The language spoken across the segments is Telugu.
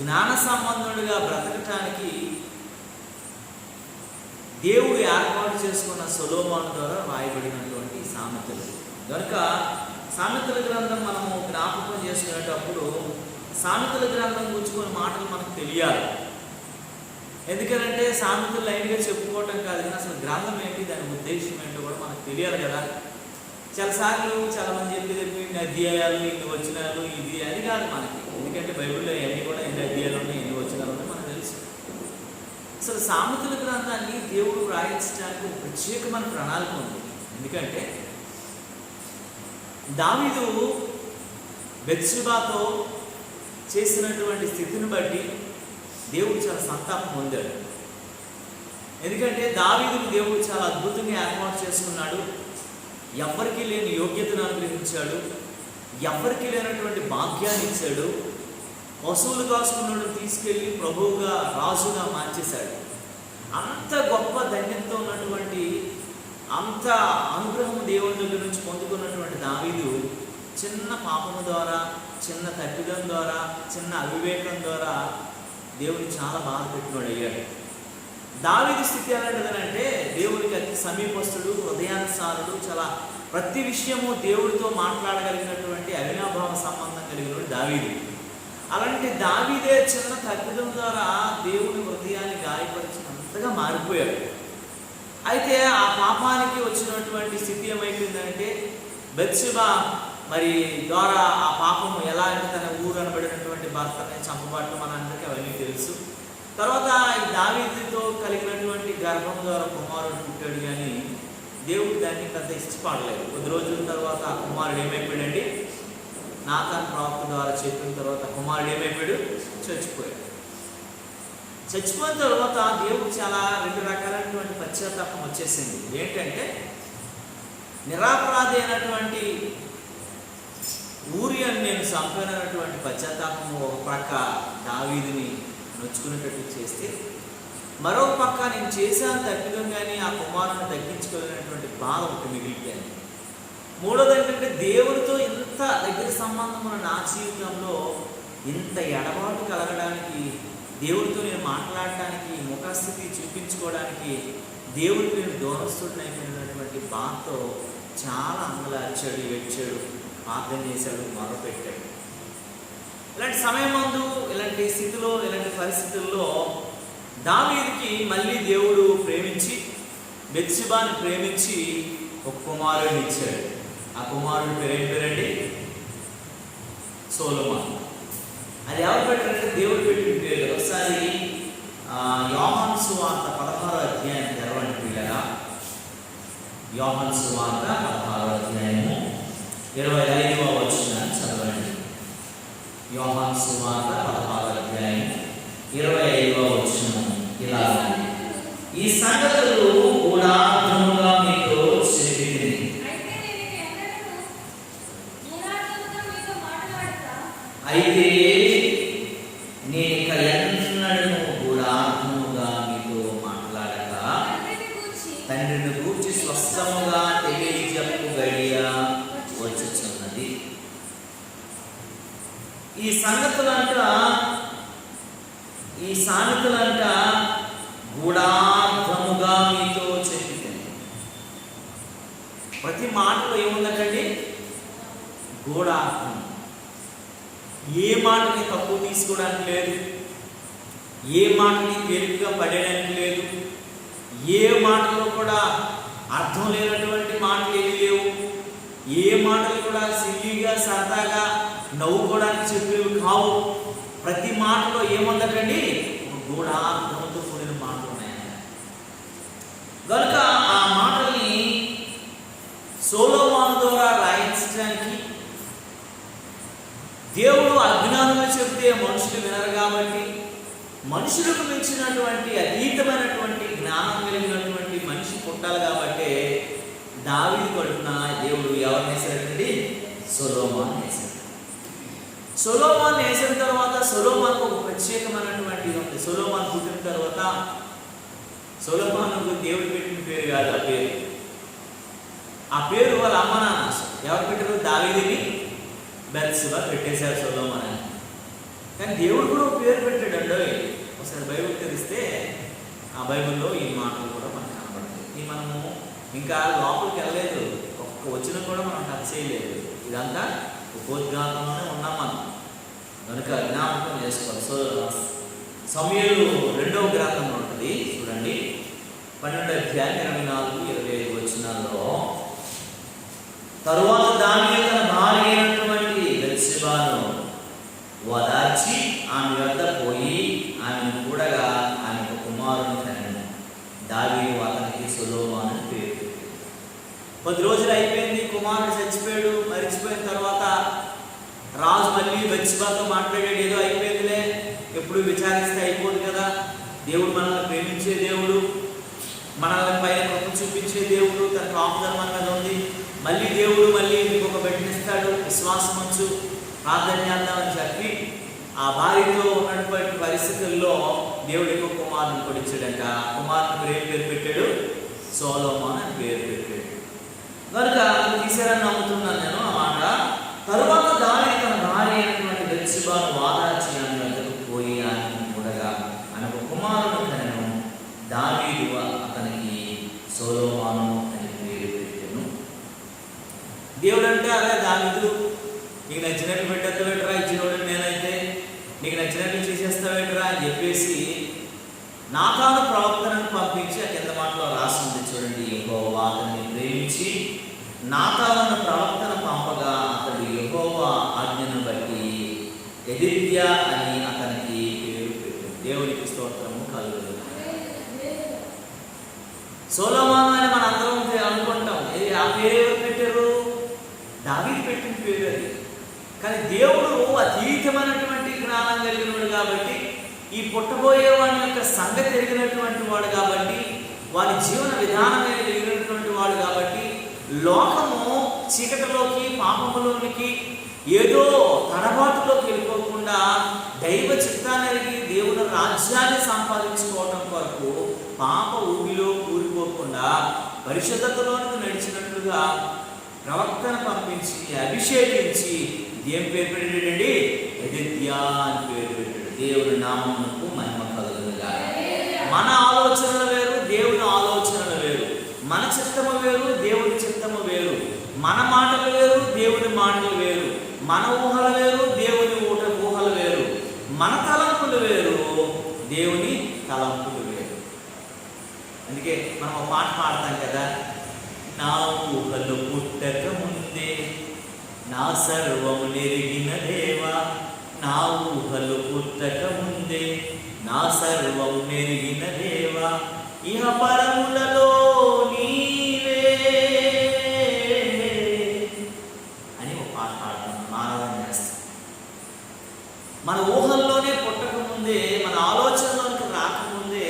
జ్ఞాన సంబంధుడిగా బ్రతకటానికి దేవుడు ఏర్పాటు చేసుకున్న సొలొమోను ద్వారా రాయబడినటువంటి సామెతలు. కనుక సామెతల గ్రంథం మనము జ్ఞాపకం చేసుకునేటప్పుడు సామెతల గ్రంథం గురించి మాటలు మనకు తెలియాలి. ఎందుకంటే సామెతలు లైన్గా చెప్పుకోవటం కాదు, కానీ అసలు గ్రంథం ఏంటి, దాని ఉద్దేశం ఏంటో కూడా మనకు తెలియాలి కదా. చాలాసార్లు చాలామంది చెప్పేది ఇన్ని అధ్యాయాలు, ఇన్ని వచనాలు, ఇది అని కాదు మనకి. ఎందుకంటే బైబిల్లో అన్నీ కూడా ఎన్ని అధ్యాయాలు ఉన్నాయి, ఎన్ని వచనాలు ఉన్నాయి మనకు తెలుసు. అసలు సామెతల గ్రంథాన్ని దేవుడు రాయించడానికి ఒక ప్రత్యేకమైన ప్రణాళిక ఉంది. ఎందుకంటే దావీదు బెత్షెబాతో చేసినటువంటి స్థితిని బట్టి దేవుడు చాలా సంతాపం పొందాడు. ఎందుకంటే దావీదుని దేవుడు చాలా అద్భుతంగా ఏర్పాటు చేసుకున్నాడు. ఎవరికీ లేని యోగ్యతను అనుగ్రహించాడు, ఎవరికీ లేనటువంటి భాగ్యాన్ని ఇచ్చాడు. పశువులు కాసుకున్నాడు తీసుకెళ్ళి ప్రభువుగా, రాజుగా మార్చేశాడు. అంత గొప్ప ధన్యతతో ఉన్నటువంటి, అంత అనుగ్రహం దేవుని దగ్గర నుంచి పొందుకున్నటువంటి దావీదు చిన్న పాపము ద్వారా, చిన్న తప్పిదం ద్వారా, చిన్న అవివేకం ద్వారా దేవుని చాలా బాధ పెట్టినాడు అయ్యాడు. దావీదు స్థితి ఎలాంటిదనంటే దేవునికి అతి సమీపస్తుడు, హృదయానుసారుడు, చాలా ప్రతి విషయము దేవుడితో మాట్లాడగలిగినటువంటి అవినాభావ సంబంధం కలిగినటువంటి దావీదు. అలాంటి దావీదే చిన్న తప్పిదం ద్వారా దేవుని హృదయాన్ని గాయపరిచినంతగా మారిపోయాడు. అయితే ఆ పాపానికి వచ్చినటువంటి స్థితి ఏమైపోయిందంటే బెత్షెబా మరి ద్వారా ఆ పాపము ఎలా అంటే తన ఊరు అనబడినటువంటి భర్తని చంపబట్టు మనందరికీ అవన్నీ తెలుసు. తర్వాత ఈ దావీదుతో కలిగినటువంటి గర్భం ద్వారా కుమారుడు పుట్టాడు, కానీ దేవుడు దాన్ని పెద్ద ఇష్టపడలేదు. కొద్ది రోజుల తర్వాత ఆ కుమారుడు ఏమైపోయాడండి, నాతాను ప్రవక్త ద్వారా చెప్పిన తర్వాత కుమారుడు ఏమైపోయాడు, చచ్చిపోయాడు. చచ్చిపోయిన తర్వాత దేవుడు చాలా 2 రకాలైనటువంటి పశ్చాత్తాపం వచ్చేసింది. ఏంటంటే నిరాపరాధి అయినటువంటి ఊరియాని నేను చంపానటువంటి పశ్చాత్తాపము ఒక ప్రక్క దావీదుని నొచ్చుకునేటట్టు చేస్తే, మరొక పక్క నేను చేశాను తప్పిదం కానీ ఆ కుమారుని తగ్గించుకోలేనటువంటి బాధ ఒకటి మిగిలిపోయింది. మూడోది ఏంటంటే దేవుడితో ఇంత దగ్గర సంబంధం ఉన్న నా జీవితంలో ఇంత ఎడబాటు కలగడానికి, దేవుడితో నేను మాట్లాడటానికి, ముఖస్థితి చూపించుకోవడానికి దేవుడికి నేను దూరస్తుడిని అయిపోయినటువంటి బాధతో చాలా అంగలార్చాడు, ఏడ్చాడు, ప్రార్థన చేశాడు, మొరపెట్టాడు. ఇలాంటి సమయం ముందు, ఇలాంటి స్థితిలో, ఇలాంటి పరిస్థితుల్లో దావీదుకి మళ్ళీ దేవుడు ప్రేమించి బెత్షెబాని ప్రేమించి ఒక కుమారుడిని ఇచ్చాడు. ఆ కుమారుడి పేరు ఏం పేరండి, సొలొమోను. అది ఎవరు పెట్టారంటే దేవుడు పెట్టిన పేరు. ఒకసారి యోహాను సువార్త 16వ అధ్యాయం తెరవండి పిల్లగా. యోహాను సువార్త 16వ అధ్యాయము 25వ వచనాన్ని చదవండి. యోహాను సువార్త 16వ అధ్యాయం 25వ వచనం ఇలా ఉంది. ఈ సంగతులు గూఢార్థముగా మీతో చెప్పితిని. అయితే నేను ఎన్నడూ గూఢార్థముగా మీతో మాట్లాడక తండ్రిని గూర్చి స్పష్టముగా తెలియజెప్పు గడియ వచ్చుచున్నది. ఈ సామెతలంట గూఢార్థముగా మీతో చెప్పితిని. ప్రతి మాటలో ఏముందండి, గూఢార్థం. ఏ మాటని తక్కువ తీసుకోవడానికి లేదు, ఏ మాటని తేలికగా పడేయడానికి లేదు, ఏ మాటలో కూడా అర్థం లేనటువంటి మాటలు ఏవి లేవు, ఏ మాటలు కూడా సిల్లీగా సరదాగా నవ్వుకోవడానికి చెప్పేవి కావు. ప్రతి మాటలో ఏముందండి, గూఢార్థంతో కూడిన మాటలు ఉన్నాయి. కనుక ఆ మాటల్ని సొలొమోను ద్వారా రాయించడానికి దేవుడు అజ్ఞానులు చెబితే మనుషులు వినరు కాబట్టి, మనుషులకు మించినటువంటి అతీతమైనటువంటి జ్ఞానం కలిగినటువంటి మనిషి పుట్టాలి కాబట్టి దావీదు కడుపున దేవుడు ఎవరిని వేశాడండి, సొలొమోను వేశాడు. సొలొమోను వేసిన తర్వాత సొలొమోనుకు ఒక ప్రత్యేకమైనటువంటి ఉంది. సొలొమోను పుట్టిన తర్వాత సొలొమోనుకు దేవుడు పెట్టిన పేరు కాదు ఆ పేరు. ఆ పేరు వాళ్ళ అమ్మ నాన్న ఎవరు పెట్టారు, దావీదుని బెత్షెబా పెట్టేశారు సొలొమోను. కానీ దేవుడు కూడా ఒక పేరు పెట్టాడు. ఒకసారి బైబిల్ తెరిస్తే ఆ బైబిల్లో ఈ మాటలు కూడా మనకు కనబడతాయి. ఇది మనము ఇంకా లోపలికి వెళ్ళలేదు, ఒక్క వచనం కూడా మనం టచ్ చేయలేదు. ఇదంతా ఉపోద్ఘాతంలోనే ఉన్నాం మనం, కనుక జ్ఞాపకం చేసుకోవాలి. సమూయేలు 2వ గ్రంథంలో ఉంటుంది చూడండి, 12వ అధ్యాయం 24-25 వచనాల్లో, తరువాత దావీదు తన భార్య అయినటువంటి బత్షెబను ఓదార్చి ఆమె వద్ద పోయి ఆమెను కూడగా ఆమెకు కుమారుని కనెను. దావీదు అతనికి సొలొమోను అని పేరు పెట్టాడు. 10 రోజులు అయిపోయింది, కుమారుడు చచ్చిపోయాడు. మరిచిపోయిన తర్వాత రాజు మళ్ళీ బత్షెబతో మాట్లాడాడు. ఏదో అయిపోయిందిలే, ఎప్పుడు విచారిస్తే అయిపోదు కదా, దేవుడు మనల్ని ప్రేమించే దేవుడు, మనల్ని పైన కృప చూపించే దేవుడు, తన కాపుదల మన మీద ఉంది. మళ్ళీ దేవుడు మళ్ళీ మీకు ఒక బిడ్డనిస్తాడు, విశ్వాసం ఉంచు, ప్రార్థన చేద్దామని చెప్పి ఆ భార్యతో ఉన్నటువంటి పరిస్థితుల్లో దేవుడు ఇంకొక కుమారుని పొడిచాడంట. కుమారుని పేరు పెట్టాడు సొలొమోను అని పేరు పెట్టాడు. కనుక తీసారని నమ్ముతున్నాను నేను ఆ మాట. తరువాత దావీదు తన భార్య అయినటువంటి బత్షెబను ఓదార్చి ఆమె వద్దకు పోయి ఆమెను కూడగా ఆమెకు కుమారుని కనెను. దావీదు అతనికి సొలొమోను అని పేరు పెట్టాను. దేవుడు అంటే అదే దావీదు, నీకు నచ్చినట్లు పెట్టేస్తావేట్రా, ఇచ్చినోడు నేనైతే నీకు నచ్చినట్లు చేసేస్తావేట్రా అని చెప్పేసి నాతాను ప్రవక్తను పంపించి ఆ కింద మాటలో రాసింది చూడండి, యెహోవా అతన్ని ప్రేమించి నాతాను ప్రవక్తను పంపగా అతడు యెహోవా ఆజ్ఞను బట్టి యెదిద్యా అని అతనికి పేరు పెట్టాడు. దేవునికి స్తోత్రము కలుగును. సొలొమోను అని మన అందరం అనుకుంటాం, ఆ పేరు ఎవరు పెట్టారు? దావీదు పెట్టిన పేరు అది. కానీ దేవుడు అతీతమైనటువంటి జ్ఞానం కలిగినవాడు కాబట్టి, ఈ పుట్టబోయే వాడి యొక్క సంగతి ఎరిగినటువంటి వాడు కాబట్టి, వాడి జీవన విధానమే ఎరిగినటువంటి వాడు కాబట్టి, లోకము చీకటిలోకి పాపములోనికి ఏదో తడబాటులోకి వెళ్ళిపోకుండా దైవ చిత్తాన్ని ఎరిగి దేవుని రాజ్యాన్ని సంపాదించుకోవడం కొరకు పాప ఊబిలో కూలిపోకుండా పరిశుద్ధతలోనికి నడిచినట్లుగా ప్రవక్తను పంపించి అభిషేకించి ఏం పేరు పెట్టాడండి? యెదిద్యా అని పేరు పెట్టాడు. దేవుని నామమునకు మహిమ కలుగునుగాక. మన ఆలోచనలు వేరు, దేవుని ఆలోచనలు వేరు. మన చిత్తము వేరు, దేవుని చిత్తము వేరు. మన మాటలు వేరు, దేవుని మాటలు వేరు. మన ఊహలు వేరు, దేవుని ఊహలు వేరు. మన తలంపులు వేరు, దేవుని తలంపులు వేరు. అందుకే మనం ఒక పాట పాడతాం కదా, నా ఊహలు పుట్టక ముందే నా సర్వము నెరిగిన దేవా, నా ఊహలు పుట్టక ముందే నా సర్వము నెరిగిన దేవా, ఇహ పరములలో నీవే అని ఒక పాట పాడతాం, ఆరాధన చేస్తాం. మన ఊహల్లోనే పుట్టక ముందే, మన ఆలోచనలోకి రాకముందే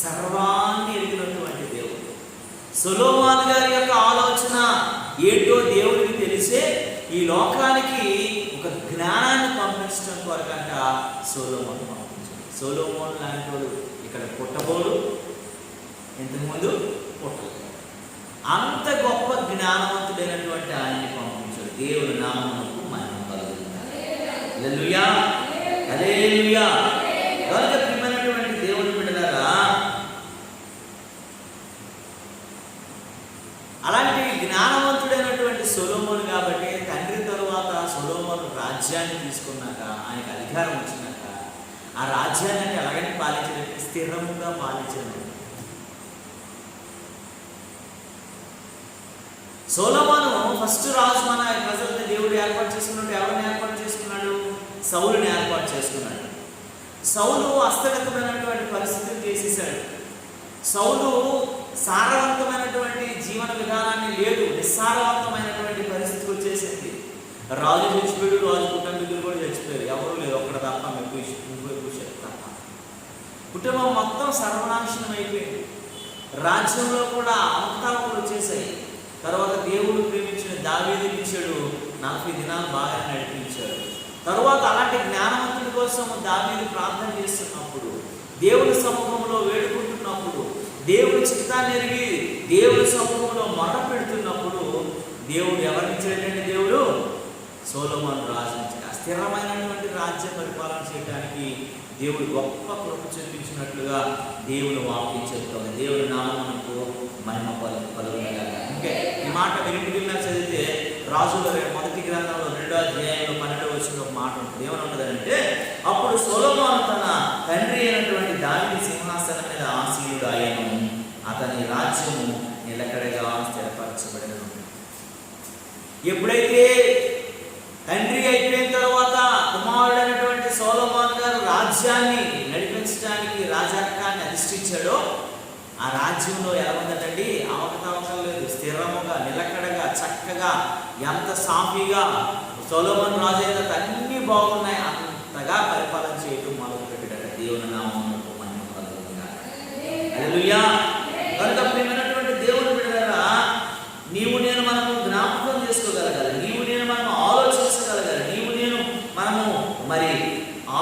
సర్వాన్ని ఎరిగినటువంటి దేవుడు. సొలొమోను గారి యొక్క ఆలోచన ఏంటో దేవుడికి తెలిసే ఈ లోకానికి ఒక జ్ఞానాన్ని పంపించడం కొరకంట సొలొమోను పంపించాడు. సొలొమోను లాంటి వాడు ఇక్కడ పుట్టబోడు, ఇంతకుముందు పుట్టలేదు. అంత గొప్ప జ్ఞానవంతుడైనటువంటి ఆయన్ని పంపించాడు. దేవుడి నామమునకు మహిమ కలుగుతుంది. హల్లెలూయా, హల్లెలూయా. కనుక ప్రియమైనటువంటి దేవుని బిడ్డలారా, అలాంటి జ్ఞానవంతుడైనటువంటి సొలొమోను కాబట్టి తండ్రి తరువాత సొలొమోను రాజ్యాన్ని తీసుకున్నాక, ఆయనకు అధికారం వచ్చినాక ఆ రాజ్యాన్ని ఎలాగని పాలించలేదు, స్థిరముగా పాలించలేదు. సొలొమోను ఫస్ట్ రాజు మన ప్రజలను దేవుడు ఏర్పాటు చేసుకున్నాడు. ఎవరిని ఏర్పాటు చేసుకున్నాడు? సౌలుని ఏర్పాటు చేసుకున్నాడు. సౌలు అస్తగతమైనటువంటి పరిస్థితిని చేసేసాడు. సౌలు సారవంతమైనటువంటి జీవన విధానాన్ని లేదు, నిస్సారవంతమైనటువంటి పరిస్థితికి వచ్చేసింది. రాజు చచ్చిపోయాడు, రాజు కుటుంబీకులు కూడా చచ్చిపోయారు, ఎవరు లేదు, ఒక్కడ తప్ప తప్ప. కుటుంబం మొత్తం సర్వనాశనం అయిపోయింది. రాజ్యంలో కూడా అవతారాలు వచ్చేసాయి. తర్వాత దేవుడు ప్రేమించిన దావీదుని ఇచ్చాడు, 40 దినాలు బాగా నడిపించాడు. తరువాత అలాంటి జ్ఞానవంతుడి కోసం దావీదు ప్రార్థన చేస్తున్నప్పుడు, దేవుడి సమూహంలో వేడుకుంటున్నప్పుడు, దేవుడి చిత్తాన్ని ఎరిగి దేవుడి సమూహంలో మొర పెడుతున్నప్పుడు దేవుడు ఎవరినిచ్చాడంటే దేవుడు సొలొమోను రాజు నుంచి స్థిరమైనటువంటి రాజ్యం రాజ్య పరిపాలన చేయడానికి దేవుడు గొప్ప కృప చూపించినట్లుగా దేవుని వాక్యం చెప్తుంది. దేవుని నామమునకు మహిమ కలుగునుగాక. ఇంకా ఈ మాట వినిపిడిగా చదివితే రాజుల మొదటి గ్రంథంలో 2వ అధ్యాయంలో 12వ వచనంలో ఒక మాట ఉంటుంది. ఏమని ఉంటుందంటే, అప్పుడు సొలొమోను తన తండ్రి అయినటువంటి దావీదు సింహాసనం మీద ఆసీనుడు అయ్యను, అతని రాజ్యము నిలకడగా స్థిరపరచబడిన. ఎప్పుడైతే తండ్రి అయిపోయిన తర్వాత కుమారుడైనటువంటి సొలొమోను గారు రాజ్యాన్ని నడిపించడానికి రాజాకాన్ని అధిష్ఠించాడో, ఆ రాజ్యంలో ఎలా ఉందండి? అవకతవకలు లేదు, స్థిరముగా నిలకడగా చక్కగా ఎంత సాఫీగా సొలొమోను రాజు అయితే అన్నీ బాగున్నాయి. అంతగా పరిపాలన చేయడం మొదలు పెట్టాడు. దేవుని నామమునకు మహిమ కలుగునుగాక. హల్లెలూయా. కనుక ప్రియమైనటువంటి దేవుని బిడ్డలారా, నీవు నేను మనము జ్ఞాపకం చేసుకోగలగాలి, నీవు నేను మనము ఆలోచించగలగాలి, నీవు నేను మనము మరి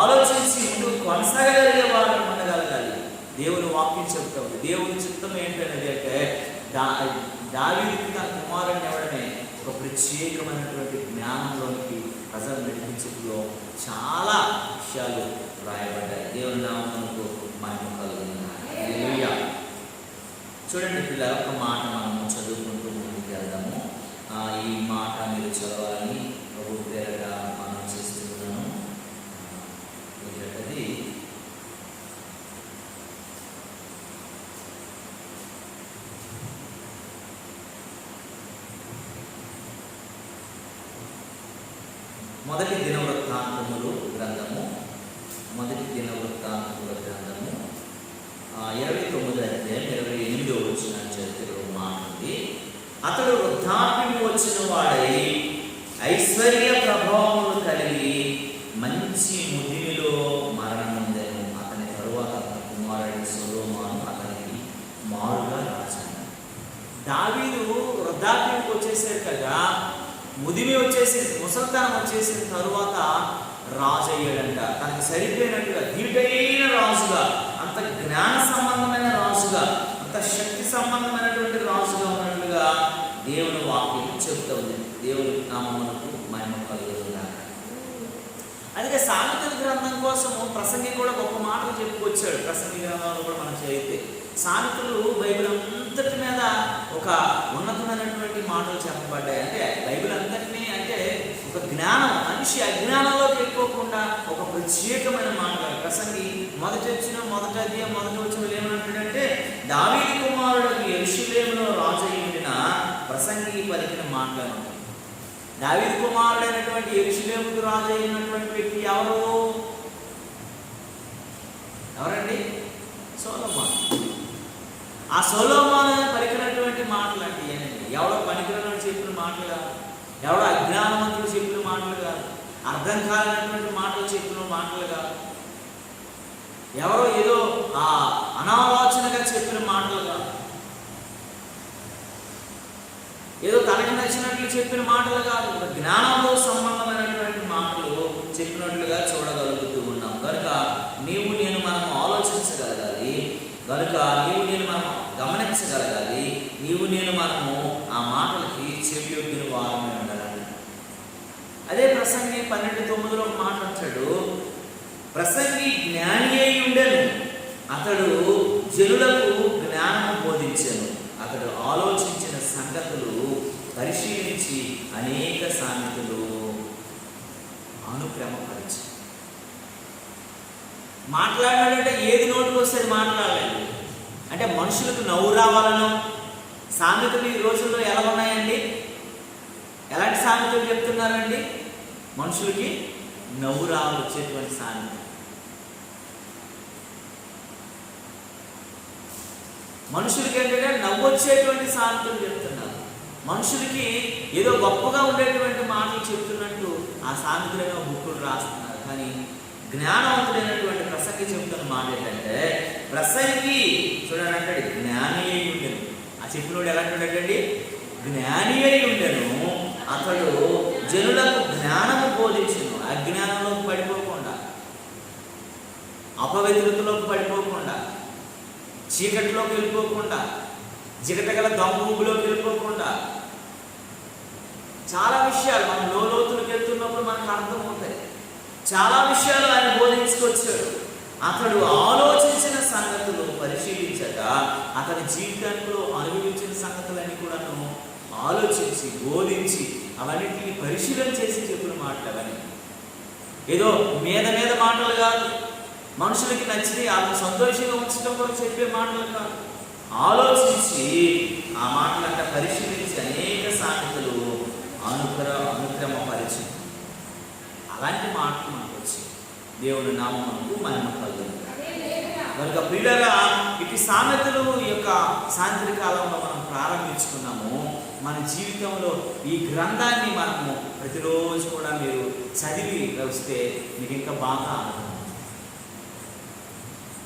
ఆలోచించి ముందుకు కొనసాగగలిగే వారిని ఉండగలగాలి. దేవుని వాక్యం చెప్తాడు. దేవుని చిత్తం ఏంటనేది అంటే దావీదుకి తన కుమారుడిని ఇవ్వడమే ఒక ప్రత్యేకమైనటువంటి జ్ఞానంలోనికి ప్రజలు నడిపించడంలో చాలా విషయాలు రాయబడ్డాయి. దేవుని నామమునకు మహిమ కలుగునుగాక. హల్లెలూయా. చూడండి పిల్లల, ఒక మాట మనము చదువుకుంటూ ముందుకు వెళ్దాము. ఈ మాట మీరు చదవాలని ప్రభు పేరట మనం చేస్తున్నాను. అది మొదటి దినవృత్తాంతములు గ్రంథము 29వ అధ్యాయం 28వ వచనం చరిత్ర మాట ఉంది. అతడు వృద్ధాప్యము వచ్చిన వాడై ఐశ్వర్య ప్రభావములు కలిగి మంచి ముదిమిలో మరణముందెను. అతని తరువాత అతని కుమారుడు సొలొమోను అతనికి మారుగా రాజాను. దావీదు వృద్ధాప్యంకి వచ్చేసారు కదా, ముదిమి వచ్చేసి ముసల్తానం వచ్చేసిన తరువాత రాజు అయ్యాడంట. తనకి సరిపోయినట్టుగా ధీటైన రాజుగా, అంత జ్ఞాన సంబంధమైన రాజుగా, అంత శక్తి సంబంధమైనటువంటి రాజుగా ఉన్నట్లుగా దేవుని వాక్యం చెప్తుంది. దేవుని నామమునకు మహిమ కలుగునుగాక. అందుకే సామెతల గ్రంథం కోసము ప్రసంగి కూడా గొప్ప మాటలు చెప్పుకొచ్చాడు. ప్రసంగి గ్రంథంలో కూడా మనం చదివితే సామెతలు బైబిల్ అంతటి మీద ఒక ఉన్నతమైనటువంటి మాటలు చెప్పబడ్డాయి. అంటే బైబిల్ అంతటినీ అంటే ఒక జ్ఞానం, మనిషి అజ్ఞానంలోకి వెళ్ళిపోకుండా ఒక ప్రత్యేకమైన మాటలు. ప్రసంగి మొదటి అధ్యాయం 1వ వచనంలో ఏమంటాడంటే, దావీదు కుమారుడు యెరూషలేములో రాజు అయి ఉండిన ప్రసంగి పలికిన మాటలు. దావీదు కుమారుడైనటువంటి యెరూషలేముకు రాజు అయినటువంటి వ్యక్తి ఎవరండి? సొలొమోను. ఆ సొలొమోను పలికినటువంటి మాటలు అంటే ఏంటండి? ఎవడో పనికిరాని చెప్పిన మాటలు కాదు, ఎవడో అజ్ఞానవంతులు చెప్పిన మాటలు కాదు, అర్థం కాలేనటువంటి మాటలు చెప్పిన మాటలు కాదు, ఎవరో ఏదో అనాలోచనగా చెప్పిన మాటలు కాదు, ఏదో తనకి నచ్చినట్లు చెప్పిన మాటలు కాదు, జ్ఞానంతో సంబంధమైనటువంటి మాటలు చెప్పినట్లుగా చూడగలుగుతూ ఉన్నాం. కనుక నీవు నేను మనం ఆలోచించగలగాలి, కనుక నీవు నేను మనం గమనించగలగాలి, నీవు నేను మనము ఆ మాటలకి చెవియొగ్గిన వారమే ఉండాలి. అదే ప్రసంగి 12:9లో మాట్లాడతాడు, ప్రసంగి జ్ఞాని అయి ఉండెను, అతడు జనులకు జ్ఞానము బోధించెను, అతడు ఆలోచించిన సంగతులు పరిశీలించి అనేక సామెతలు అనుక్రమపరిచి మాట్లాడాలంటే ఏది నోటికి వస్తే మాట్లాడాలి. అంటే మనుషులకు నవ్వు రావాలను సామెతలు ఈ రోజుల్లో ఎలా ఉన్నాయండి? ఎలాంటి సామెతలు చెప్తున్నారండి? మనుషులకి నవ్వు రావాలి వచ్చేటువంటి సామెత. మనుషులకి ఏంటంటే నవ్వు వచ్చేటువంటి సామెతలు చెప్తున్నారు. మనుషులకి ఏదో గొప్పగా ఉండేటువంటి మాటలు చెప్తున్నట్టు ఆ సామెతలైన బుక్కులు రాస్తున్నారు. కానీ జ్ఞానవంతుడైనటువంటి ప్రసంగి చెప్తున్న మాట ఏంటంటే, ప్రసంగి చూడండి అంటాడు జ్ఞాని అయి ఉండెను. ఆ చెప్పినోడు ఎలాంటి ఉండేటండి? జ్ఞాని అయి ఉండెను, అతడు జనులకు జ్ఞానము బోధించును. అజ్ఞానంలోకి పడిపోకుండా, అపవిత్రతలోకి పడిపోకుండా, చీకటిలోకి వెళ్ళిపోకుండా, జిగటగల దొంగలోకి వెళ్ళిపోకుండా చాలా విషయాలు మనం లోతులకు వెళ్తున్నప్పుడు మనకు అర్థమవుతాయి. చాలా విషయాలు ఆయన బోధించుకొచ్చాడు. అతడు ఆలోచించిన సంగతులు పరిశీలించగా అతని జీవితంలో అనుభవించిన సంగతులన్నీ కూడాను ఆలోచించి బోధించి అవన్నిటిని పరిశీలన చేసి చెప్పిన మాటలు అవన్నీ ఏదో మీద మీద మాటలు కాదు, మనుషులకి నచ్చితే ఆమె సంతోషంగా ఉంచడం కూడా చెప్పే మాటలు కాదు. ఆలోచించి ఆ మాటలంట పరిశీలించి అనేక సంగతులు అనుక్రమపరిచి అలాంటి మాటలు మనకు వచ్చి దేవుని నామమునకు మహిమ కలుగును. కనుక ప్రియులారా, ఇటు సామెతలు ఈ యొక్క సాయంత్ర కాలంలో మనం ప్రారంభించుకున్నాము. మన జీవితంలో ఈ గ్రంథాన్ని మనము ప్రతిరోజు కూడా మీరు చదివి వస్తే మీకు ఇంకా బాగా అనుభవం.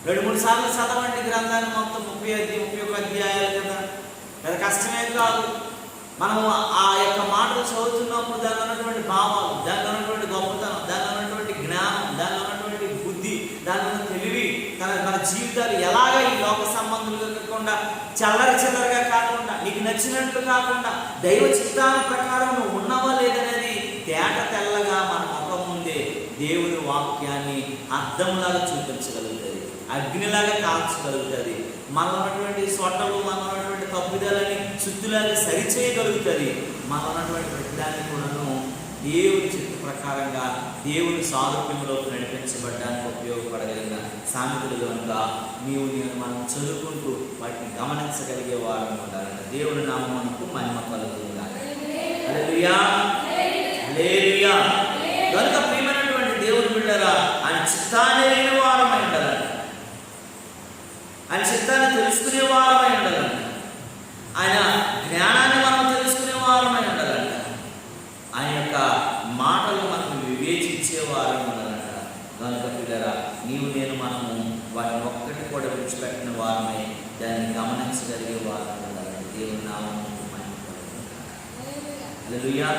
2-3 సార్లు చదవండి గ్రంథాన్ని మొత్తం 31 అధ్యాయాలు కదా, అది కష్టమే కాదు. మనము ఆ యొక్క మాటలు చదువుతున్నప్పుడు దానిలో ఉన్నటువంటి భావాలు, దానిలో ఉన్నటువంటి గొప్పతనం, దానిలో ఉన్నటువంటి జ్ఞానం, దానిలో ఉన్నటువంటి బుద్ధి, దానిలో ఉన్న తెలివి, మన జీవితాలు ఎలాగ ఈ లోక సంబంధులుగా కాకుండా చిల్లరగా కాకుండా నీకు నచ్చినట్లు కాకుండా దైవ చిత్తాల ప్రకారం నువ్వు ఉన్నావా లేదనేది తేట తెల్లగా మన ముఖం ముందే దేవుని వాక్యాన్ని అద్దంలాగా చూపించగలుగుతుంది, అగ్నిలాగా కాల్చగలుగుతుంది. మనలో ఉన్నటువంటి సొట్టలు, మనలో ఉన్నటువంటి తప్పుదలని శుద్ధులాగా సరిచేయగలుగుతుంది. మనలో ఉన్నటువంటి ప్రతిదాన్ని కూడాను దేవుని చిత్త ప్రకారంగా దేవుని సారూప్యంలోకి నడిపించబడడానికి ఉపయోగపడగలిగిన సామెతలు కనుక నేను మనం చదువుకుంటూ వాటిని గమనించగలిగే వారిని ఉండాలంట. దేవుని నామమునకు మహిమ కలుగుతుందా. హల్లెలూయా, హల్లెలూయా. కనుక ప్రియమైనటువంటి దేవుని బిడ్డలారా, ఆయన చిత్తాన్ని లేని వారమై ఉండాలంట, ఆయన చిత్తాన్ని తెలుసుకునే వారమై ఉండాలంట, ఆయన జ్ఞానాన్ని మనం తెలుసుకునే వారమై ఉండాలంట, ఆయన యొక్క మాటలు మనకు వివేచించే వారమై ఉండాలంట. కనుక పిల్లరా, నేను మనము వాటిని ఒక్కటి కూడా విడిచిపెట్టిన వారమై దాన్ని గమనించగలిగే వారమై ఉండాలంట. దేవుని నామమునకు మహిమ కలుగును గాక. హల్లెలూయా.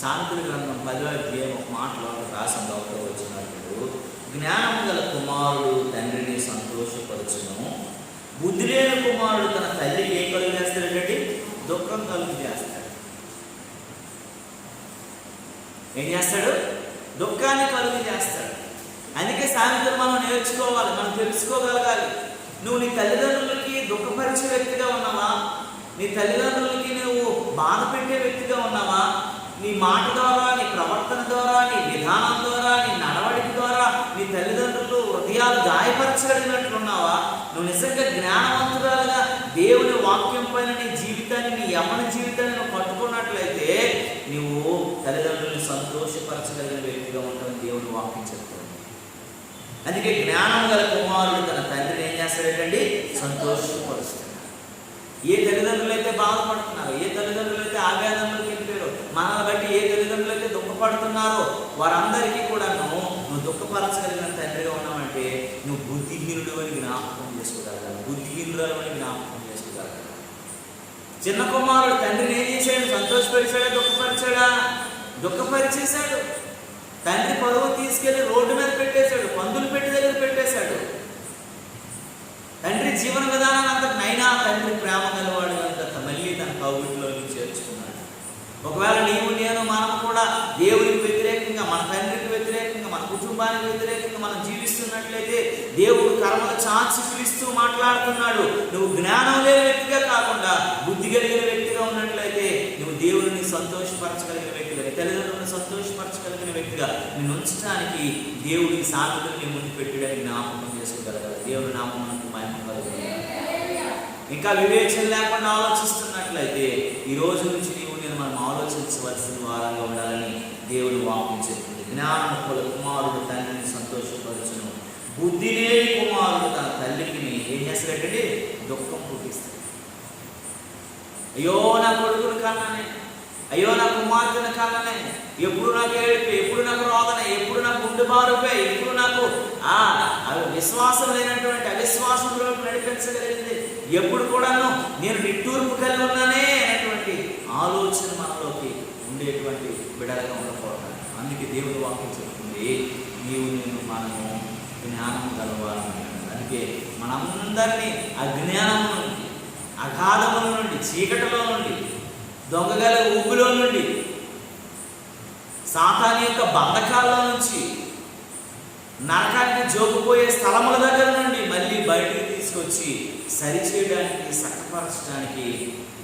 సామెతల గ్రంథం 10వ అధ్యాయం ఒక మాటలో రాసిన వచ్చినప్పుడు, జ్ఞానము గల కుమారుడు తండ్రిని సంతోషపరచును, బుద్ధి లేని కుమారుడు తన తల్లికి ఏం కలుగు చేస్తాడంటే దుఃఖం కలుగు చేస్తాడు. ఏం చేస్తాడు? దుఃఖాన్ని కలుగు చేస్తాడు. అందుకే సామెతలు మనం నేర్చుకోవాలి, మనం తెలుసుకోగలగాలి. నువ్వు నీ తల్లిదండ్రులకి దుఃఖపరిచే వ్యక్తిగా ఉన్నావా? నీ తల్లిదండ్రులకి నువ్వు బాధ పెట్టే వ్యక్తిగా ఉన్నావా? నీ మాట ద్వారా, నీ ప్రవర్తన ద్వారా, నీ విధానం ద్వారా, నీ నడవడిక ద్వారా నీ తల్లిదండ్రులు హృదయాలు గాయపరచగలిగినట్లున్నావా? నువ్వు నిజంగా జ్ఞానవంతురాలుగా దేవుని వాక్యం పైన నీ జీవితాన్ని, నీ యవ్వన జీవితాన్ని నువ్వు పట్టుకున్నట్లయితే నువ్వు తల్లిదండ్రులను సంతోషపరచగలిగిన వ్యక్తిగా ఉంటావని దేవుని వాక్యం చెప్తుంది. అందుకే జ్ఞానం గల కుమారుడు తన తండ్రిని ఏం చేస్తాడండి? సంతోషపరుస్తాడు. ఏ తల్లిదండ్రులు అయితే బాధపడుతున్నారో, ఏ తల్లిదండ్రులు అయితే ఆవేదనలోకి వెళ్ళారో, మనల్ని బట్టి ఏ తల్లిదండ్రులు అయితే దుఃఖపడుతున్నారో వారందరికీ కూడా నువ్వు దుఃఖపరచగలిగిన తండ్రిగా ఉన్నావంటే నువ్వు బుద్ధిహీనుడు అని జ్ఞాపకం చేసుకోగలగాలి, బుద్ధిహీనురాలు అని జ్ఞాపకం చేసుకోగలగాలి. చిన్న కుమారుడు తండ్రిని ఏం చేశాడు? సంతోషపరిచాడా, దుఃఖపరిచాడా? దుఃఖపరిచేశాడు. తండ్రి పరువు తీసుకెళ్లి రోడ్డు మీద పెట్టేశాడు, పందులు పెట్టి దగ్గర పెట్టేశాడు. తండ్రి జీవన విధానం అంతనైనా తండ్రి ప్రేమ గలవాడు కనుక మళ్ళీ తన కౌగిలిలోకి చేర్చుకున్నాడు. ఒకవేళ నేను మనం కూడా దేవునికి వ్యతిరేకంగా, మన తండ్రికి వ్యతిరేకంగా, మన కుటుంబానికి వ్యతిరేకంగా మనం జీవిస్తున్నట్లయితే దేవుడు కర్మలు చాచి పిలుస్తూ మాట్లాడుతున్నాడు. నువ్వు జ్ఞానం లేని వ్యక్తిగా కాకుండా బుద్ధి కలిగిన వ్యక్తిగా ఉన్నట్లయితే నువ్వు దేవుడిని సంతోషపరచగలిగిన వ్యక్తిగా, తల్లిదండ్రులను సంతోషపరచగలిగిన వ్యక్తిగా నిన్ను ఉంచడానికి దేవుడి సామెతల్ని ముందు పెట్టడానికి జ్ఞాపకం చేసుకోగలగాలి. దేవుడి నామమునకు మహిమ కలుగును. ఇంకా వివేచన లేకుండా ఆలోచిస్తున్నట్లయితే ఈ రోజు నుంచి నేను మనం ఆలోచించవలసిన వారంగా ఉండాలని దేవుడు వాక్యం చెప్తుంది. జ్ఞానముల కుమారుడు తండ్రిని సంతోషపరచును, బుద్ధి లేని కుమారుడు తన తల్లికి ఏం చేస్తాడంటే దుఃఖం పుట్టిస్తాడు. అయ్యో నా కొడుకుని కన్నానే, అయ్యో నా కుమార్తెను కన్నానే, ఎప్పుడు నాకు ఏడుపు, ఎప్పుడు నాకు రోదన, ఎప్పుడు నాకు గుండె బారుపై, ఎప్పుడు నాకు విశ్వాసం లేనటువంటి అవిశ్వాసంలోకి నడిపించగలిగింది, ఎప్పుడు కూడాను నేను నిట్టూర్పు కలిగి ఉన్నానే అనేటువంటి ఆలోచన మనలోకి ఉండేటువంటి బిడలుగా ఉండకూడదు. అందుకే దేవుని వాక్యం చెప్తుంది, నేను మనము జ్ఞానం కలవాలని. అందుకే మనందరినీ అజ్ఞానం నుండి, అగాధముల నుండి, చీకటిలో నుండి, దొంగగల ఊపిలో నుండి సాతాను యొక్క బంధకాల నుంచి, నరకానికి జోకుపోయే స్థలముల దగ్గర నుండి మళ్ళీ బయటికి తీసుకొచ్చి సరిచేయడానికి, చక్కపరచడానికి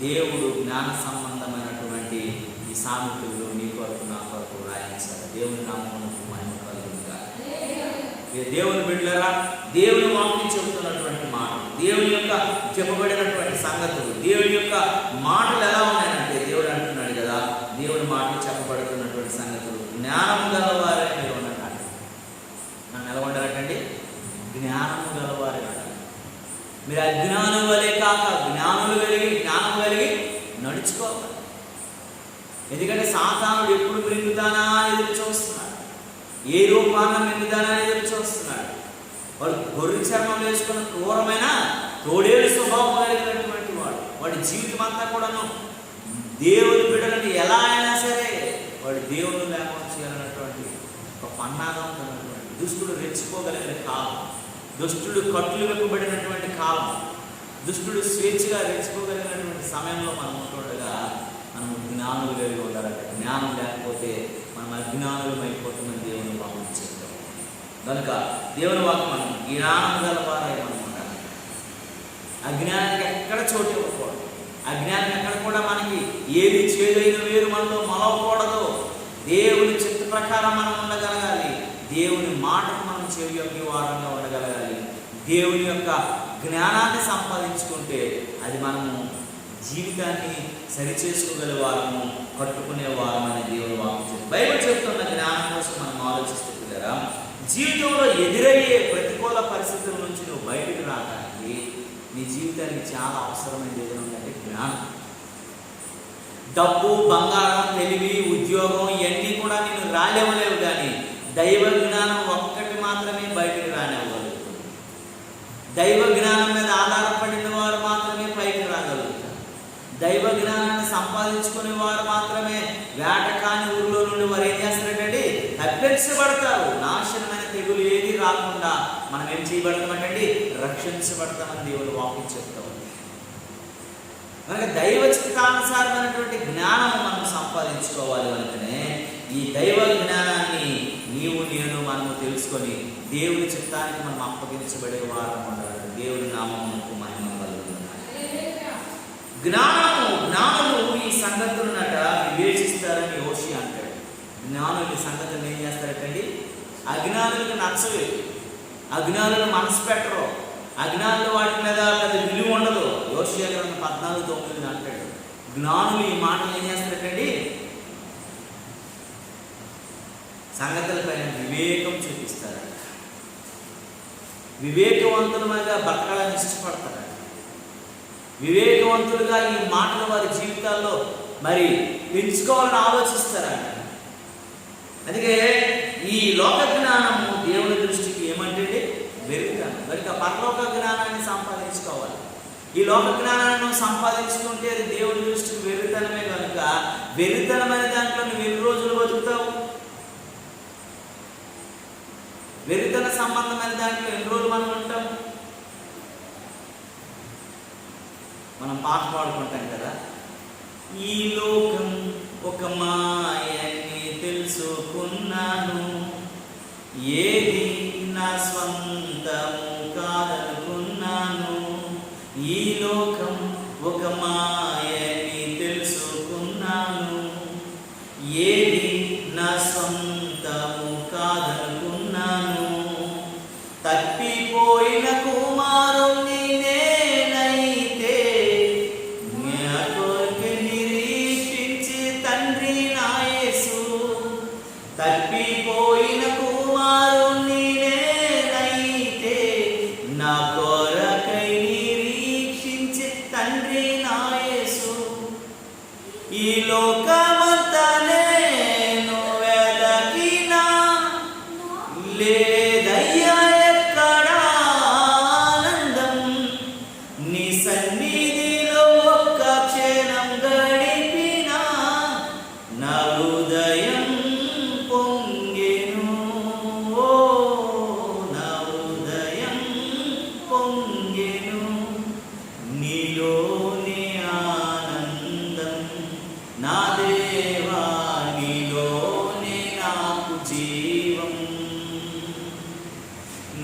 దేవుడు జ్ఞాన సంబంధమైనటువంటి ఈ సామెతలు నీ కొరకు నా కొరకు రాయించారు. దేవుని నామమునకు మహిమ కలుగునుగా. దేవుని బిడ్డలారా, దేవుని వాక్యం చెబుతున్నటువంటి మాటలు, దేవుని యొక్క చెప్పబడినటువంటి సంగతులు, దేవుని యొక్క మాటలు ఎలా ఉన్నాయంటే, దేవుడు అంటున్నాడు కదా, దేవుని మాటలు చెప్పబడుతున్నటువంటి సంగతులు జ్ఞానం గలవారే మీరు ఉన్నట్టు. నన్ను ఎలా ఉండాలంటండి? జ్ఞానము గలవారే ఉండాలి. మీరు అజ్ఞానం వలె కాక జ్ఞానం కలిగి నడుచుకోవాలి. ఎందుకంటే సాతానుడు ఎప్పుడు మింగుతానా అని ఎదురు చూస్తున్నాడు, ఏ రూపాన మింగుతానా అని ఎదురు చూస్తున్నాడు. వాడు గొర్రె చర్మం వేసుకున్న క్రూరమైన తోడేలు స్వభావం కలిగినటువంటి వాడి జీవితం అంతా కూడాను దేవుని బిడ్డలను ఎలా అయినా సరే వాడు దేవుని లేకుండా చేయాలన్నటువంటి ఒక పన్నాగం ఉన్నటువంటి, దుష్టుడు రెచ్చిపోగలిగిన కాలం, దుష్టుడు కట్లు వెప్పబడినటువంటి కాలం, దుష్టుడు స్వేచ్ఛగా రెచ్చిపోగలిగినటువంటి సమయంలో మనం ఉంటుండగా మనం జ్ఞానులు కలిగి ఉండాలంటే, జ్ఞానం లేకపోతే మనం అజ్ఞానులు అయిపోతుందని దేవుని వాక్యం చెప్తాం. కనుక దేవుని వాక్యం మనం జ్ఞానం గలవారై మనం ఉండాలి. అజ్ఞానానికి ఎక్కడ చోటు ఇవ్వకూడదు. అజ్ఞానం ఎక్కడ కూడా మనకి ఏది చేదైన వేరు మనలో మొలవకూడదు. దేవుని చిత్త ప్రకారం మనం ఉండగలగాలి. దేవుని మాటకు మనం చెవియొగ్గే వారంగా ఉండగలగాలి. దేవుని యొక్క జ్ఞానాన్ని సంపాదించుకుంటే అది మనము జీవితాన్ని సరిచేసుకోగల వారము, కట్టుకునే వారం అని దేవుని వాక్యం. బైబిల్ చెప్తున్న జ్ఞానం కోసం మనం ఆలోచిస్తే కదా, జీవితంలో ఎదురయ్యే ప్రతికూల పరిస్థితుల నుంచి నువ్వు బయటకు రావడానికి నీ జీవితానికి చాలా అవసరమైనది ఏదంటే జ్ఞానం. డబ్బు, బంగారం, తెలివి, ఉద్యోగం ఇవన్నీ కూడా నేను రాలేవలేవు, కానీ దైవ జ్ఞానం ఒక్కటి మాత్రమే బయటకు రానివ్వగలుగుతుంది. దైవ జ్ఞానం మీద ఆధారపడిన వారు మాత్రమే పైకి రాగలుగుతారు. దైవ జ్ఞానాన్ని సంపాదించుకునే వారు మాత్రమే వేటకాని ఊరిలో నుండి వారు ఏం చేస్తారంటే తప్పించబడతారు. నాశనమైన తెగులు ఏది రాకుండా మనం ఏం చేయబడతామంటే రక్షించబడతామని దేవుడు వాక్యం చెప్తాం. కనుక దైవ చిత్తానుసారమైనటువంటి జ్ఞానం మనం సంపాదించుకోవాలి అనుకునే ఈ దైవ జ్ఞానాన్ని నేను మనము తెలుసుకొని దేవుని చిత్తానికి మనం అప్పగించబడే వారం ఉండాలి. దేవుని నామమునకు మహిమ కలుగుతుంది. జ్ఞానులు ఈ సంగతులనట వివేచిస్తారని యోషి అంటాడు. జ్ఞానులు ఈ సంగతులను ఏం చేస్తారటండి? అజ్ఞానులకు నచ్చవు, అజ్ఞానులు మనసు పెట్టరు, అజ్ఞానులు వాటి మీద పెద్ద విలువ ఉండదు. యోషియా గ్రంథం 14:9 అంటాడు. జ్ఞానులు ఈ మాటలు ఏం చేస్తారటండి? సంగతులపైన వివేకం చూపిస్తారట. వివేకవంతులుగా బతకాలని ఇష్టపడతారట. వివేకవంతులుగా ఈ మాటలు వారి జీవితాల్లో మరి పెంచుకోవాలని ఆలోచిస్తారట. అందుకే ఈ లోక జ్ఞానము దేవుని దృష్టికి ఏమంటే వెర్రితనం. కనుక పరలోక జ్ఞానాన్ని సంపాదించుకోవాలి. ఈ లోక జ్ఞానాన్ని సంపాదించుకుంటే అది దేవుని దృష్టికి వెర్రితనమే. కనుక వెర్రితనమైన దాంట్లో నువ్వు ఎన్ని రోజులు బతుకుతావు? వెర్రితన సంబంధమైన దాంట్లో ఎన్ని రోజులు మనం ఉంటాం? మనం పాట పాడుకుంటాం కదా, ఈ లోకం ఒక మాయని తెలుసుకున్నాను, ఏది నా స్వంతము కాదనుకున్నాను. ఈ లోకం ఒక మాయని తెలుసుకున్నాను, ఏది నా స్వంతము కాదనుకున్నాను. తప్పిపోయిన కుమారుణ్ణి నేనైతే నా కొరకు నిరీక్షించి తండ్రి నా యేసు. తప్పిపోయిన కుమారుణ్ణి నేనైతే నా కొరకై నిరీక్షించి తండ్రి నా యేసు. ఈ లోకమంతా నేను వెదకినా లేదయ్యా ఎక్కడ ఆనందం. నీ సన్నిధిలో ఒక్క క్షణం గడిపినా నా హృదయం పొంగెను.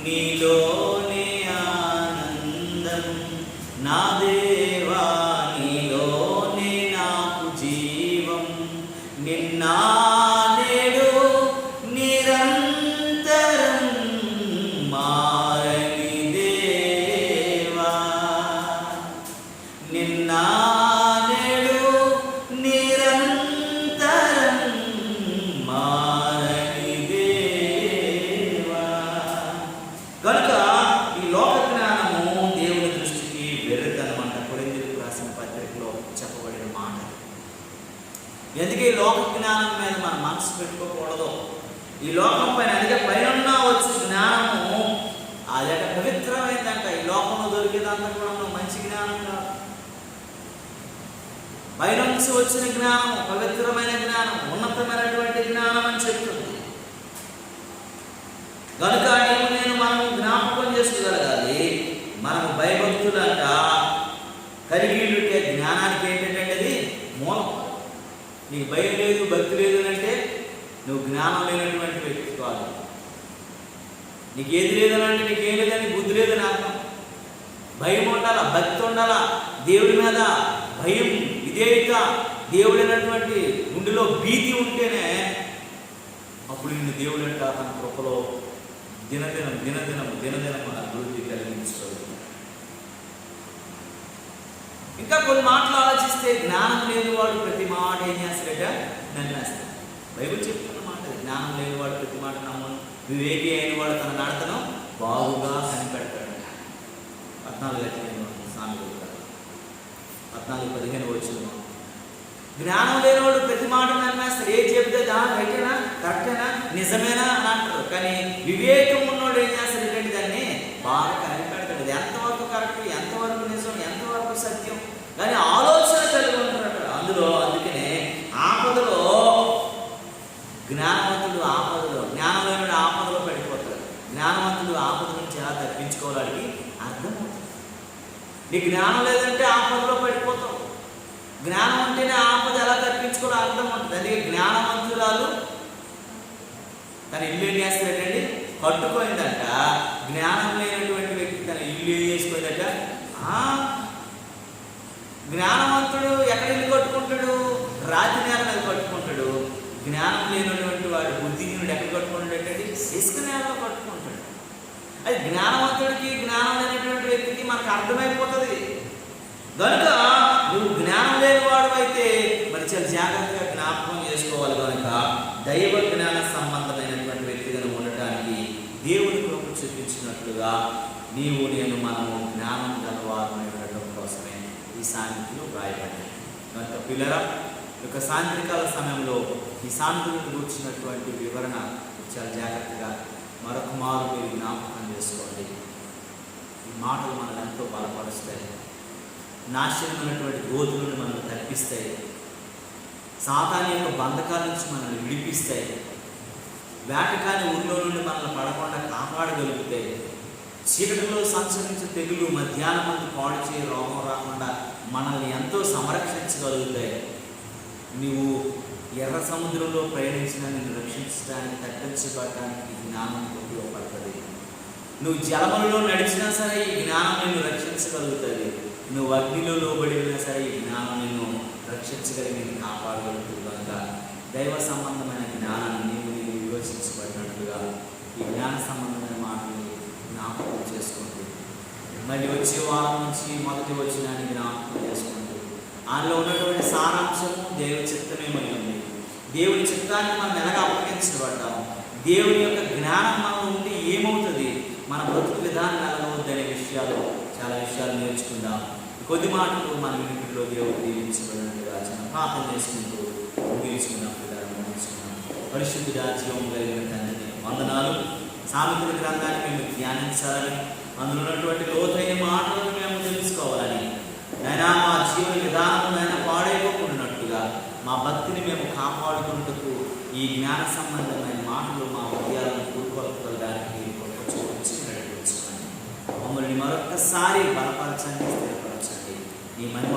నీలోనే ఆనందం, నా దేవా నీలోనే నాకు జీవం, నిన్న నేడు నిరంతరం మారని దేవా, నిన్న నేడు నిరంతరం మారని దేవా. కనుక ఈ లోక జ్ఞానము దేవుని దృష్టికి వెర్రితనం అంట. కొరింథీయులకు రాసిన పత్రికలో చెప్పబడిన మాట. ఎందుకు ఈ లోక జ్ఞానం మీద మన మనసు పెట్టుకోకూడదు? ఈ లోకం పైన అందుకే పైన వచ్చే జ్ఞానము అదట పవిత్రమైందంట. ఈ లోకంలో దొరికేదంతా కూడా మంచి జ్ఞానం కాదు. పైనుంచి వచ్చిన జ్ఞానం పవిత్రమైన జ్ఞానం, ఉన్నతమైనటువంటి జ్ఞానం అని చెప్తుంది. కనుక నేను మనం జ్ఞాపకం చేసుకోగలగాలి. మనము భయభక్తులంట కలిగి ఉంటే జ్ఞానానికి ఏంటంటే అది మూలం. నీకు భయం లేదు, భక్తి లేదు అంటే నువ్వు జ్ఞానం లేనటువంటి వ్యక్తి కాదు. నీకు ఏది లేదనంటే నీకేం లేదని బుద్ధి లేదని అర్థం. భయం ఉండాలా, భక్తి ఉండాలా, దేవుడి మీద భయం, విధేయత, దేవుడైనటువంటి గుండెలో భీతి ఉంటేనే అప్పుడు నిన్ను దేవుడంట తన కృపలో దినదినం అభివృద్ధి కలిగించుకోవాలి. ఇంకా కొన్ని మాటలు ఆలోచిస్తే జ్ఞానం లేనివాడు ప్రతి మాట ఏం చేస్తాడట? నమ్మేస్తాడు. బైబిల్ చెప్తున్న మాట, జ్ఞానం లేనివాడు ప్రతి మాట నమ్మను, వివేకి అయిన వాడు తన నడతను బాగుగా కనిపెడతాడట. 14:15 వచ్చిన జ్ఞానం లేనివాడు ప్రతి మాట నమ్మేస్తాడు. ఏం చెప్తే రైటేనా, కరెక్టేనా, నిజమేనా అని అంటారు. కానీ వివేకం ఉన్నవాడు ఏం చేస్తాడు అంటే దాన్ని బాగా కనిపెడతాడు. అది ఎంతవరకు కరెక్ట్, ఎంతవరకు నిజం, ఎంతవరకు సత్యం కానీ ఆలోచన కలిగి ఉంటాడు అందులో. అందుకనే ఆపదలో జ్ఞానవంతుడు జ్ఞానమైనడు ఆపదలో పడిపోతాడు. జ్ఞానవంతుడు ఆపద నుంచి ఎలా తప్పించుకోవడానికి అర్థమవుతుంది. నీ జ్ఞానం లేదంటే ఆపదలో పడిపోతావు. జ్ఞానం అంటేనే ఆపద ఎలా తప్పించుకోవడం అర్థం ఉంటుంది. అందుకే జ్ఞానవంతురాలు తన ఇల్లు ఏం చేస్తాడండి? కట్టుకోయిందంట. జ్ఞానం లేనటువంటి వ్యక్తి తన ఇల్లు ఏం చేసుకోయిందట? జ్ఞానవంతుడు ఎక్కడ ఇల్లు కట్టుకుంటాడు? రాతి నేల మీద కట్టుకుంటాడు. జ్ఞానం లేనటువంటి వాడు, బుద్ధిహీనుడు ఎక్కడ కట్టుకుంటాడు అంటే ఇసుక నేలలో కట్టుకుంటాడు. అది జ్ఞానవంతుడికి జ్ఞానం లేనటువంటి వ్యక్తికి మనకు అర్థమైపోతుంది. కనుక నువ్వు జ్ఞానం లేనివాడు అయితే మరి చాలా జాగ్రత్తగా జ్ఞాపకం చేసుకోవాలి. కనుక దైవ జ్ఞాన సంబంధమైనటువంటి వ్యక్తిగా ఉండటానికి దేవుని కృప చూపించినట్లుగా నేను మనము జ్ఞానం గలవారమై ఉండటం కోసమే ఈ సాంతిలో రాయబడ్డాయి. కనుక పిల్లరా, యొక్క సాయంత్రకాల సమయంలో ఈ సాంతులను కూర్చున్నటువంటి వివరణ చాలా జాగ్రత్తగా మరొక మారు మీరు జ్ఞాపకం చేసుకోండి. ఈ మాటలు మనల్ని ఎంతో బలపరుస్తాయి. నాశనమైనటువంటి గోతులను మనల్ని తప్పిస్తాయి. సాతాను యొక్క బంధకాల నుంచి మనల్ని విడిపిస్తాయి. వేటకాని ఊరిలో నుండి మనల్ని పడకుండా కాపాడగలుగుతాయి. చీకటిలో సంచరించే తెగులు మధ్యాహ్నం మంది పాడు చేయ రోగం రాకుండా మనల్ని ఎంతో సంరక్షించగలుగుతాయి. నువ్వు ఎర్ర సముద్రంలో ప్రయాణించిన నిన్ను రక్షించడానికి, తప్పించబడటానికి జ్ఞానం ఉపయోగపడుతుంది. నువ్వు జలములలో నడిచినా సరే ఈ జ్ఞానం నిన్ను రక్షించగలుగుతుంది. నువ్వు అగ్నిలో లోబడినా సరే ఈ జ్ఞానం నిన్ను రక్షించగలిగి కాపాడగలుగుతుంది. కనుక దైవ సంబంధమైన జ్ఞానాన్ని నీవు వివేచించబడినట్లుగా ఈ జ్ఞాన సంబంధమైన మాటలు జ్ఞాపకం చేసుకుంటూ మళ్ళీ వచ్చే వారం నుంచి మొదటి వచ్చినాన్ని జ్ఞాపకం చేసుకుంటూ అందులో ఉన్నటువంటి సారాంశము దేవుని చిత్తమేమై ఉంది. దేవుని చిత్తాన్ని మనం ఎలాగ అప్పగించబడ్డాము, దేవుని యొక్క జ్ఞానం మనం ఉంటే ఏమవుతుంది, మన బ్రతుకు విధానం ఎలాగవుద్దనే విషయాలు చాలా విషయాలు నేర్చుకుందాం. కొద్ది మాటలు మన ఇంటిలో దేవుడు దీవించబడినట్టుగా చిన్న ప్రార్థన చేసుకుంటూ ముగించుకున్నాం. పరిశుద్ధుడా, జీవం కలిగిన తండ్రి వందనాలు. సామెతల గ్రంథాన్ని మేము ధ్యానించాలని, అందులో ఉన్నటువంటి లోతైన మాటలను మేము తెలుసుకోవాలని, నైనా మా జీవన విధానం నైనా పాడైపోకున్నట్టుగా మా భక్తిని మేము కాపాడుకుంటూ ఈ జ్ఞాన సంబంధమైన మాటలు మా హృదయాలను కూరుకోవడానికి చూపించి నడిపించుకోండి. మమ్మల్ని మరొక్కసారి బలపరచండి, స్థిరపరచండి. నీ